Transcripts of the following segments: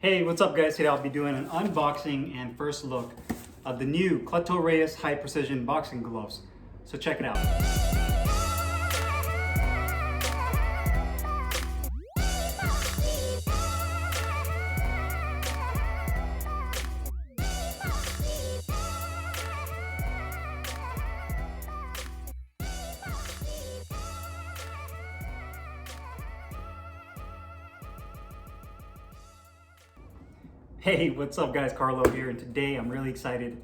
Hey, what's up guys? Today I'll be doing an unboxing and first look of the new Cleto Reyes high precision boxing gloves. So check it out. Hey, what's up guys? Carlo here, and today I'm really excited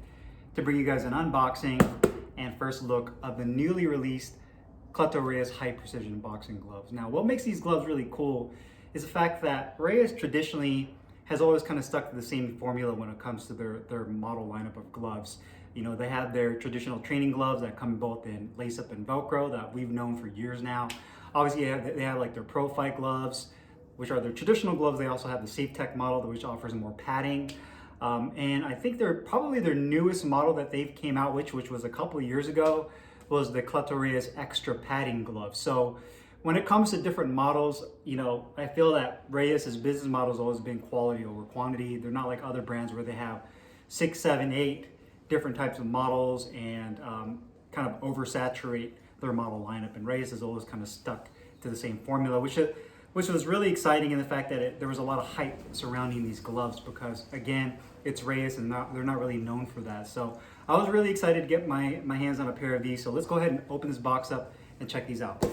to bring you guys an unboxing and first look of the newly released Cleto Reyes high precision boxing gloves. Now, what makes these gloves really cool is the fact that Reyes traditionally has always kind of stuck to the same formula when it comes to their model lineup of gloves. You know, they have their traditional training gloves that come both in lace-up and Velcro that we've known for years now. Obviously, they have like their Pro Fight gloves, which are their traditional gloves. They also have the Safe Tech model, which offers more padding. And I think they're probably their newest model that they've came out with, which was a couple of years ago, was the Cleto Reyes extra padding glove. So when it comes to different models, you know, I feel that Reyes' business model has always been quality over quantity. They're not like other brands where they have 6, 7, 8 different types of models and kind of oversaturate their model lineup. And Reyes has always kind of stuck to the same formula, which was really exciting in the fact that there was a lot of hype surrounding these gloves because, again, it's Reyes and they're not really known for that. So I was really excited to get my hands on a pair of these. So let's go ahead and open this box up and check these out.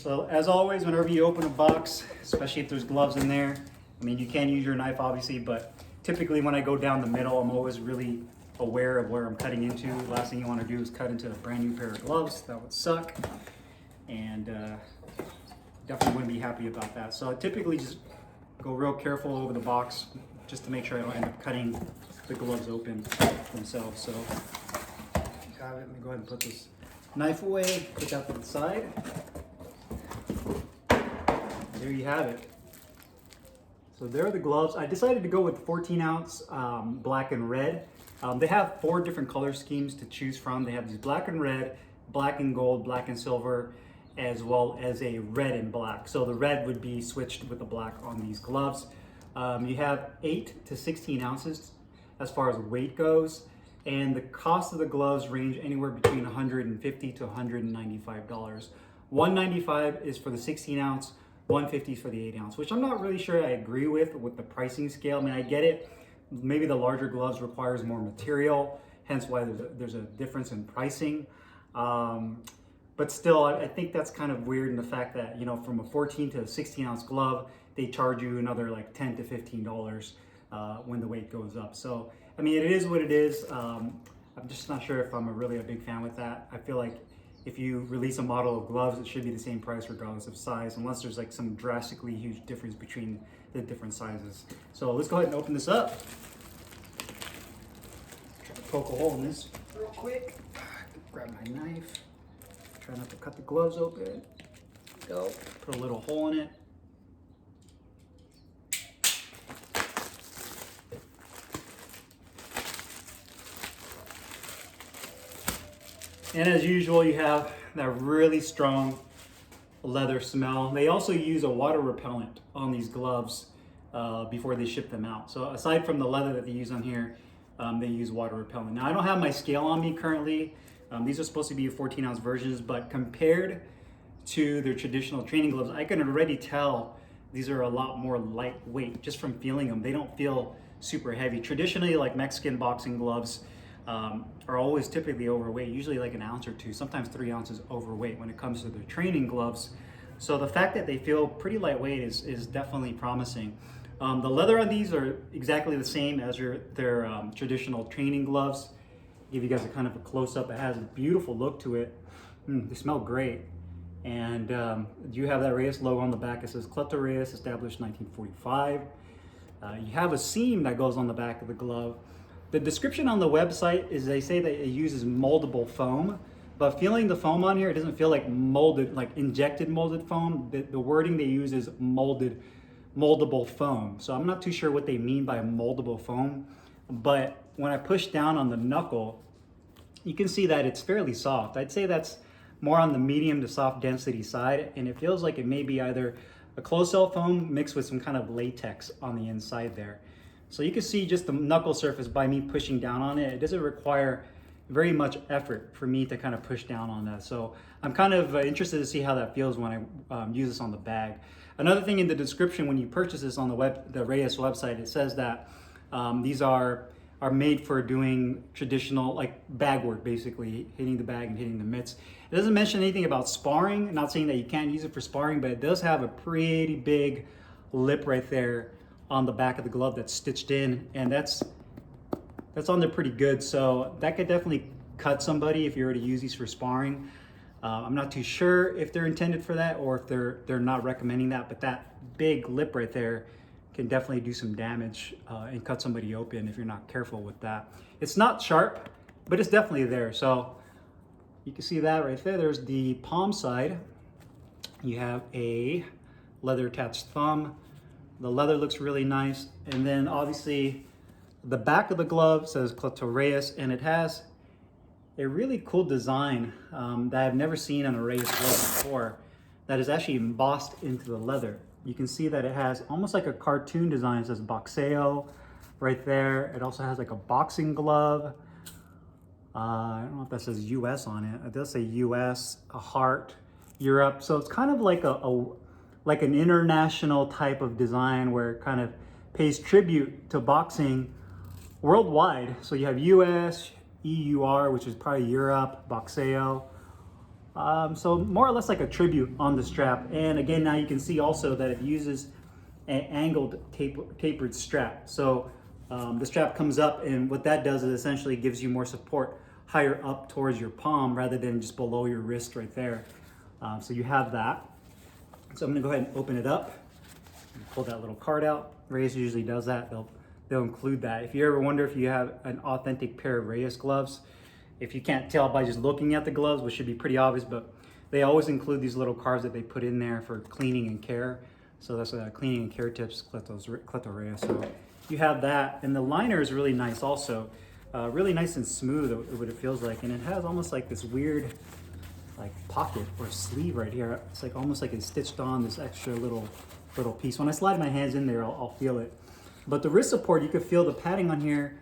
So as always, whenever you open a box, especially if there's gloves in there, I mean, you can use your knife obviously, but typically when I go down the middle, I'm always really aware of where I'm cutting into. The last thing you want to do is cut into a brand new pair of gloves. That would suck. And definitely wouldn't be happy about that. So I typically just go real careful over the box just to make sure I don't end up cutting the gloves open themselves. So got it. Let me go ahead and put this knife away, put that to the side. There you have it. So there are the gloves. I decided to go with 14 ounce black and red. They have 4 different color schemes to choose from. They have these black and red, black and gold, black and silver, as well as a red and black. So the red would be switched with the black on these gloves. You have 8 to 16 ounces as far as weight goes, and the cost of the gloves range anywhere between $150 to $195. $195 is for the 16 ounce, $150 for the 8 ounce, which I'm not really sure I agree with the pricing scale. I mean, I get it. Maybe the larger gloves requires more material, hence why there's a difference in pricing. But still, I think that's kind of weird in the fact that, you know, from a 14 to a 16 ounce glove, they charge you another like $10 to $15 when the weight goes up. So, I mean, it is what it is. I'm just not sure if I'm really a big fan with that. I feel like if you release a model of gloves, it should be the same price regardless of size, unless there's like some drastically huge difference between the different sizes. So let's go ahead and open this up. Try to poke a hole in this real quick. Grab my knife. Try not to cut the gloves open. Go. Put a little hole in it. And as usual, you have that really strong leather smell. They also use a water repellent on these gloves before they ship them out. So aside from the leather that they use on here, they use water repellent. Now, I don't have my scale on me currently. These are supposed to be 14 ounce versions, but compared to their traditional training gloves, I can already tell these are a lot more lightweight just from feeling them. They don't feel super heavy. Traditionally, like Mexican boxing gloves are always typically overweight, usually like an ounce or 2, sometimes 3 ounces overweight when it comes to their training gloves. So the fact that they feel pretty lightweight is definitely promising. The leather on these are exactly the same as their traditional training gloves. Give you guys a kind of a close-up. It has a beautiful look to it. They smell great. And you have that Reyes logo on the back. It says Cleto Reyes, established 1945. You have a seam that goes on the back of the glove. The description on the website is they say that it uses moldable foam, but feeling the foam on here, it doesn't feel like molded, like injected molded foam. The wording they use is moldable foam. So I'm not too sure what they mean by moldable foam, but when I push down on the knuckle, you can see that it's fairly soft. I'd say that's more on the medium to soft density side, and it feels like it may be either a closed cell foam mixed with some kind of latex on the inside there. So you can see just the knuckle surface by me pushing down on it. It doesn't require very much effort for me to kind of push down on that. So I'm kind of interested to see how that feels when I use this on the bag. Another thing in the description, when you purchase this on the Reyes website, it says that these are made for doing traditional like bag work, basically hitting the bag and hitting the mitts. It doesn't mention anything about sparring. I'm not saying that you can't use it for sparring, but it does have a pretty big lip right there on the back of the glove that's stitched in, and that's on there pretty good. So that could definitely cut somebody if you were to use these for sparring. I'm not too sure if they're intended for that or if they're not recommending that, but that big lip right there can definitely do some damage and cut somebody open if you're not careful with that. It's not sharp, but it's definitely there. So you can see that right there. There's the palm side. You have a leather attached thumb. The leather looks really nice. And then obviously the back of the glove says Cleto Reyes, and it has a really cool design that I've never seen on a Reyes glove before, that is actually embossed into the leather. You can see that it has almost like a cartoon design. It says Boxeo right there. It also has like a boxing glove. I don't know if that says US on it. It does say US, a heart, Europe. So it's kind of like like an international type of design where it kind of pays tribute to boxing worldwide. So you have US, EUR, which is probably Europe, Boxeo. So more or less like a tribute on the strap. And again, now you can see also that it uses an angled tapered strap. So the strap comes up, and what that does is essentially gives you more support higher up towards your palm rather than just below your wrist right there. So you have that. So I'm gonna go ahead and open it up. Pull that little card out. Reyes usually does that. They'll include that. If you ever wonder if you have an authentic pair of Reyes gloves, if you can't tell by just looking at the gloves, which should be pretty obvious, but they always include these little cards that they put in there for cleaning and care. So that's cleaning and care tips, Cleto Reyes. So you have that, and the liner is really nice also. Really nice and smooth, what it feels like. And it has almost like this weird like pocket or sleeve right here. It's like almost like it's stitched on this extra little piece. When I slide my hands in there, I'll feel it. But the wrist support, you can feel the padding on here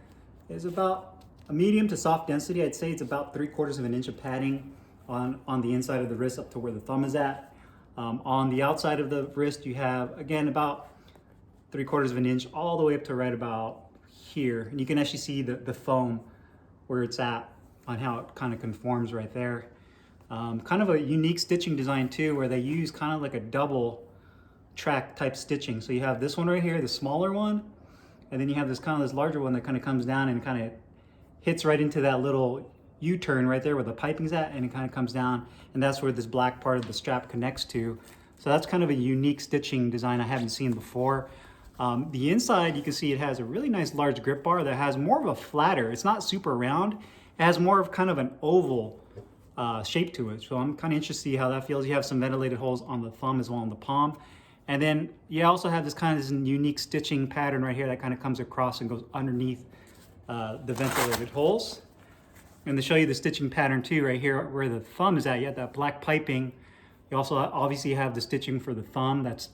is about a medium to soft density. I'd say it's about 3/4 of an inch of padding on the inside of the wrist up to where the thumb is at. On the outside of the wrist, you have, again, about 3/4 of an inch all the way up to right about here. And you can actually see the foam where it's at on how it kind of conforms right there. Kind of a unique stitching design too, where they use kind of like a double track type stitching. So you have this one right here, the smaller one, and then you have this kind of this larger one that kind of comes down and kind of hits right into that little U-turn right there where the piping's at, and it kind of comes down, and that's where this black part of the strap connects to. So that's kind of a unique stitching design I haven't seen before. The inside, you can see it has a really nice large grip bar that has more of a flatter. It's not super round. It has more of kind of an oval shape to it. So I'm kind of interested to see how that feels. You have some ventilated holes on the thumb as well on the palm. And then you also have this kind of unique stitching pattern right here that kind of comes across and goes underneath the ventilated holes. And to show you the stitching pattern too, right here where the thumb is at, you have that black piping. You also obviously have the stitching for the thumb that's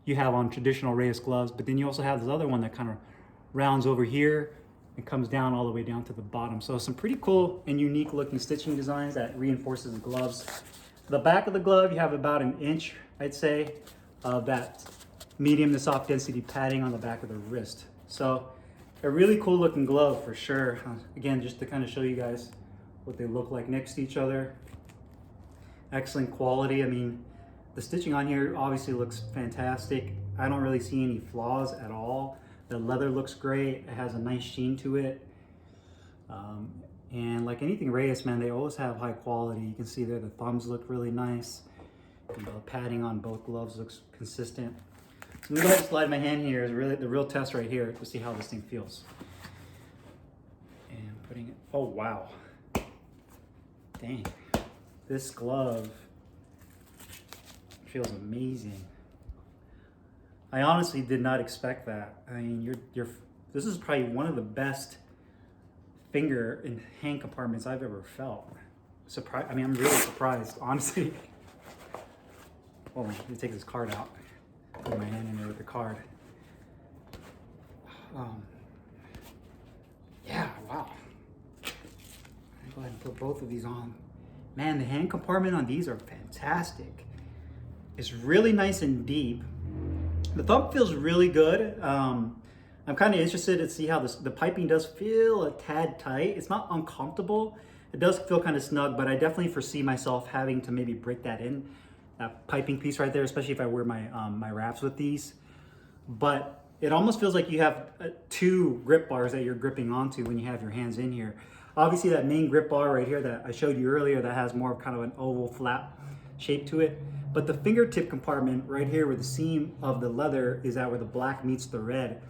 you have on traditional Reyes gloves, but then you also have this other one that kind of rounds over here and comes down all the way down to the bottom. So some pretty cool and unique looking stitching designs that reinforces the gloves. The back of the glove, you have about an inch, I'd say, of that medium to soft density padding on the back of the wrist. So a really cool looking glove for sure. Again, just to kind of show you guys what they look like next to each other. Excellent quality. I mean, the stitching on here obviously looks fantastic. I don't really see any flaws at all. The leather looks great. It has a nice sheen to it. And like anything Reyes, man, they always have high quality. You can see there the thumbs look really nice. And the padding on both gloves looks consistent. So I'm gonna go ahead and slide my hand here is really the real test right here to see how this thing feels. And putting it, oh wow. Dang, this glove feels amazing. I honestly did not expect that. I mean, this is probably one of the best finger and hand compartments I've ever felt. I'm really surprised, honestly. Hold on, let me take this card out. Put my hand in there with the card. Yeah, wow. I'll go ahead and put both of these on. Man, the hand compartment on these are fantastic. It's really nice and deep. The thumb feels really good. I'm kind of interested to see how the piping does feel a tad tight. It's not uncomfortable. It does feel kind of snug, but I definitely foresee myself having to maybe break that in, that piping piece right there, especially if I wear my my wraps with these. But it almost feels like you have two grip bars that you're gripping onto when you have your hands in here. Obviously that main grip bar right here that I showed you earlier that has more of kind of an oval flat shape to it. But the fingertip compartment right here where the seam of the leather is at, where the black meets the red,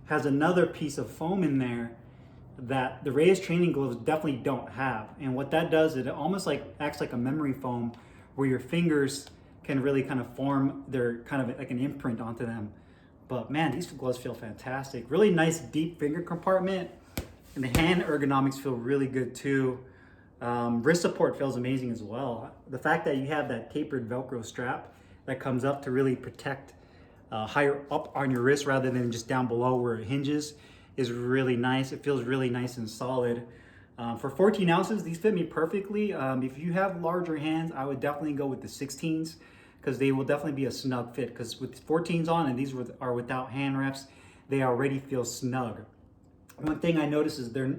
has another piece of foam in there that the Reyes training gloves definitely don't have. And what that does, it almost like acts like a memory foam where your fingers can really kind of form their kind of like an imprint onto them. But man, these gloves feel fantastic. Really nice deep finger compartment. And the hand ergonomics feel really good too. Wrist support feels amazing as well. The fact that you have that tapered Velcro strap that comes up to really protect higher up on your wrist rather than just down below where it hinges is really nice. It feels really nice and solid. For 14 ounces, these fit me perfectly. If you have larger hands, I would definitely go with the 16s because they will definitely be a snug fit, because with 14s on and these are without hand wraps, they already feel snug. One thing I noticed is there's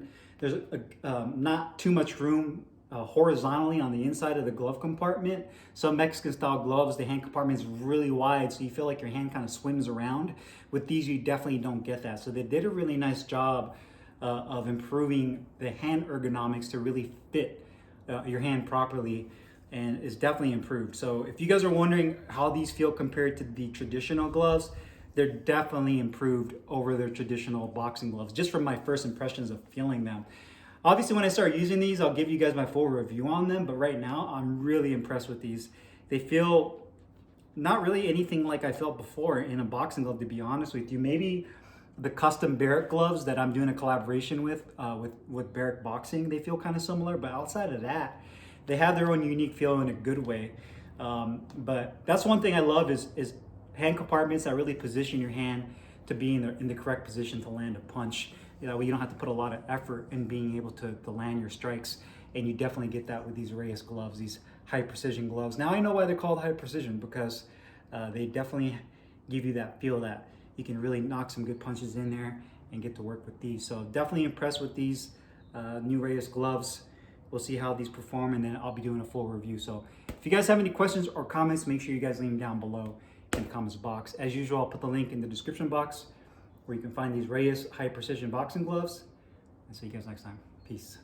not too much room horizontally on the inside of the glove compartment. Some Mexican style gloves, the hand compartment is really wide, so you feel like your hand kind of swims around. With these, you definitely don't get that. So they did a really nice job of improving the hand ergonomics to really fit your hand properly, and is definitely improved. So if you guys are wondering how these feel compared to the traditional gloves, they're definitely improved over their traditional boxing gloves, just from my first impressions of feeling them. Obviously, when I start using these, I'll give you guys my full review on them, but right now, I'm really impressed with these. They feel not really anything like I felt before in a boxing glove, to be honest with you. Maybe the custom Barrett gloves that I'm doing a collaboration with Barrett Boxing, they feel kind of similar, but outside of that, they have their own unique feel in a good way. But that's one thing I love is hand compartments that really position your hand to be in the correct position to land a punch. You know, you don't have to put a lot of effort in being able to land your strikes, and you definitely get that with these Reyes gloves, these high precision gloves. Now I know why they're called high precision, because they definitely give you that feel that you can really knock some good punches in there and get to work with these. So definitely impressed with these new Reyes gloves. We'll see how these perform, and then I'll be doing a full review. So if you guys have any questions or comments, make sure you guys leave them down below in the comments box. As usual, I'll put the link in the description box where you can find these Reyes high precision boxing gloves. And see you guys next time. Peace.